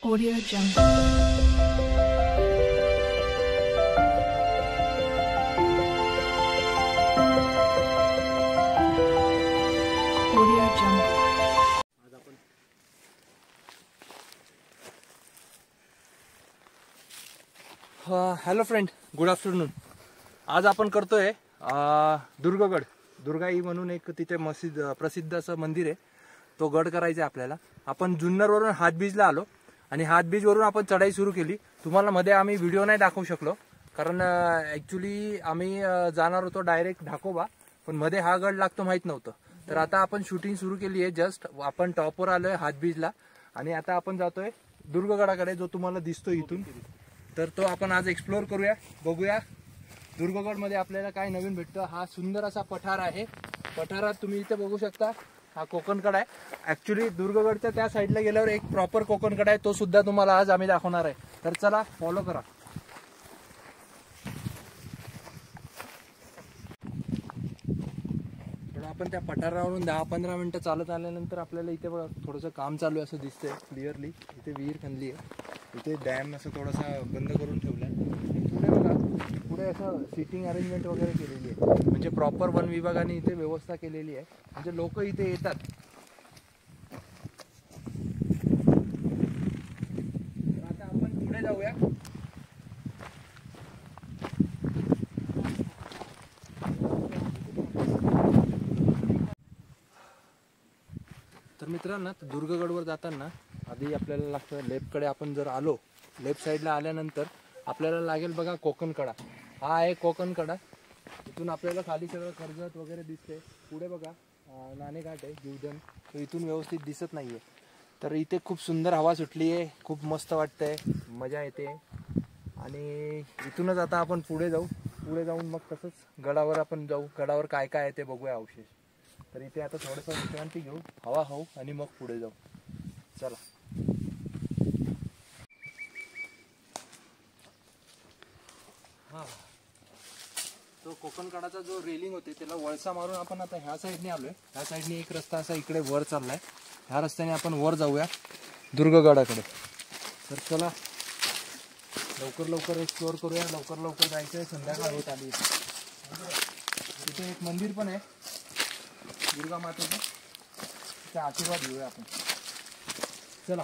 Audio Jungle. Audio Jungle. Hello friend, good afternoon. आज आपण करतोय दुर्गगड. दुर्गाई म्हणून एक तिथे प्रसिद्ध असं मंदिर आहे. तो गड करायचा आहे आपल्याला. आपण जुन्नरवरून हातबीजला आलो आणि हातबीजवरून आपण चढाई सुरू केली. तुम्हाला मध्ये आम्ही व्हिडिओ नाही दाखवू शकलो कारण ॲक्च्युली आम्ही जाणार होतो डायरेक्ट ढाकोबा, पण मध्ये हा गड लागतो माहीत नव्हतं. तर आता आपण शूटिंग सुरू केली आहे. जस्ट आपण टॉपवर आलोय हातबीजला आणि आता आपण जातोय दुर्गगडाकडे, जो तुम्हाला दिसतो इथून. तर तो आपण आज एक्सप्लोर करूया, बघूया दुर्गगड मध्ये आपल्याला काय नवीन भेटतं. हा सुंदर असा पठार आहे. पठारात तुम्ही इथे बघू शकता, हा कोकणकडा आहे. ऍक्च्युली दुर्गगडच्या त्या साईडला गेल्यावर एक प्रॉपर कोकणकडा आहे, तो सुद्धा तुम्हाला आज आम्ही दाखवणार आहे. तर चला फॉलो करा. आपण त्या पठारावरून 10-15 मिनिटं चालत आल्यानंतर आपल्याला इथे बघा थोडंसं काम चालू आहे असं दिसतंय क्लिअरली. इथे विहीर खणली आहे, इथे डॅम असं थोडासा बंद करून ठेवलाय. पुढे बघा, पुढे असं सिटिंग अरेंजमेंट वगैरे केलेली आहे, म्हणजे प्रॉपर वन विभागाने इथे व्यवस्था केलेली आहे, म्हणजे लोक इथे येतात. आता आपण पुढे जाऊया. तर मित्रांनो, दुर्गगडवर जाताना आधी आपल्याला लागतं लेफ्टकडे. आपण जर आलो लेफ्ट साईडला आल्यानंतर आपल्याला लागेल बघा कोकणकडा. हा आहे कोकणकडा. इथून आपल्याला खाली सगळं कर्जत वगैरे दिसते. पुढे बघा नाणेघाट आहे, जीवधन. तो इथून व्यवस्थित दिसत नाहीये. तर इथे खूप सुंदर हवा सुटली आहे, खूप मस्त वाटतंय, मजा येते. आणि इथूनच आता आपण पुढे जाऊ. पुढे जाऊन मग तसंच गडावर आपण जाऊ. गडावर काय काय आहे ते बघूया अवशेष. तर इथे आता थोडंसं विश्रांती घेऊ, हवा खाऊ आणि मग पुढे जाऊ. चला. हा, तो कोकणकडाचा जो रेलिंग होते त्याला वळसा मारून आपण आता ह्या साईडने आलोय. ह्या साईडने एक रस्ता असा इकडे वर चाललाय. ह्या रस्त्याने आपण वर जाऊया दुर्गगडाकडे. तर चला लवकर लवकर एक्सप्लोअर करूया. लवकर लवकर जायचंय, संध्याकाळ होत आली. इथे एक मंदिर पण आहे दुर्गा मातेचं, त्याचा आशीर्वाद घेऊया आपण. चला.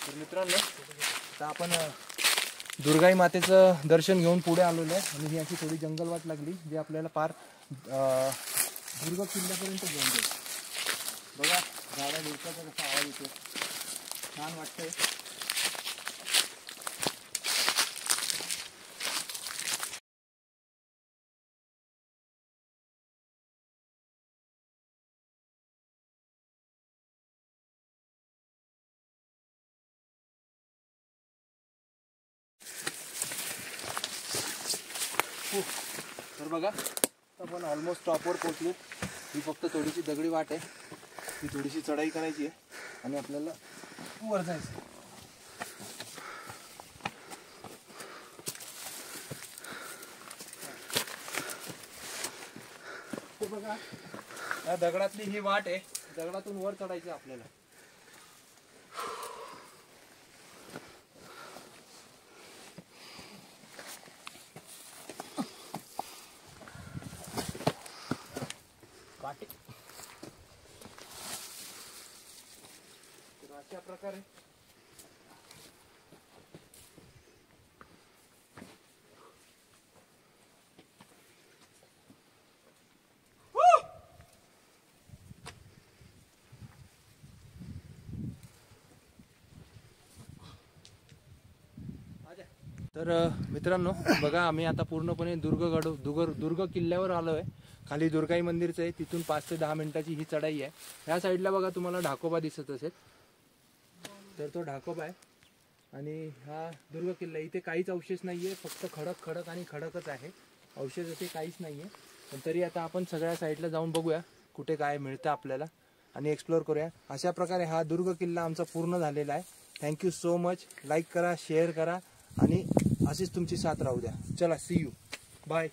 तर मित्रांनो, आता आपण दुर्गाई मातेचं दर्शन घेऊन पुढे आलेलो आहे आणि ही अशी थोडी जंगल वाट लागली, जी आपल्याला पार दुर्ग किल्ल्यापर्यंत घेऊन जाईल. बघा झाडा दिवसाचा कसा आवाज येतो, छान वाटतंय. तर बघा आपण ऑलमोस्ट टॉपवर पोहोचलो. ही फक्त थोडीशी दगडी वाट आहे, ही थोडीशी चढाई करायची आहे आणि आपल्याला वर जायचं. बघा या दगडातली ही वाट आहे, दगडातून वर चढायचं आपल्याला. तर अशा प्रकारे तर मित्रांनो बघा, आम्ही आता पूर्णपणे दुर्ग किल्ल्यावर आलोय. खाली दुर्गाई मंदिरचं आहे, तिथून 5 ते 10 मिनिटाची ही चढाई आहे. ह्या साईडला बघा तुम्हाला ढाकोबा दिसत असेल, तर तो ढाकोबा आहे. आणि हा दुर्ग किल्ला. इथे काहीच अवशेष नाहीये, फक्त खडक खडक आणि खडकच आहे. अवशेष असे काहीच नाहीये. पण तरी आता आपण सगळ्या साईडला जाऊन बघूया कुठे काय मिळतं आपल्याला आणि एक्सप्लोअर करूया. अशा प्रकारे हा दुर्ग किल्ला आमचा पूर्ण झालेला आहे. Thank you so much. लाईक करा, शेअर करा आणि अशीच तुमची साथ राहू द्या. चला, सी यू, बाय.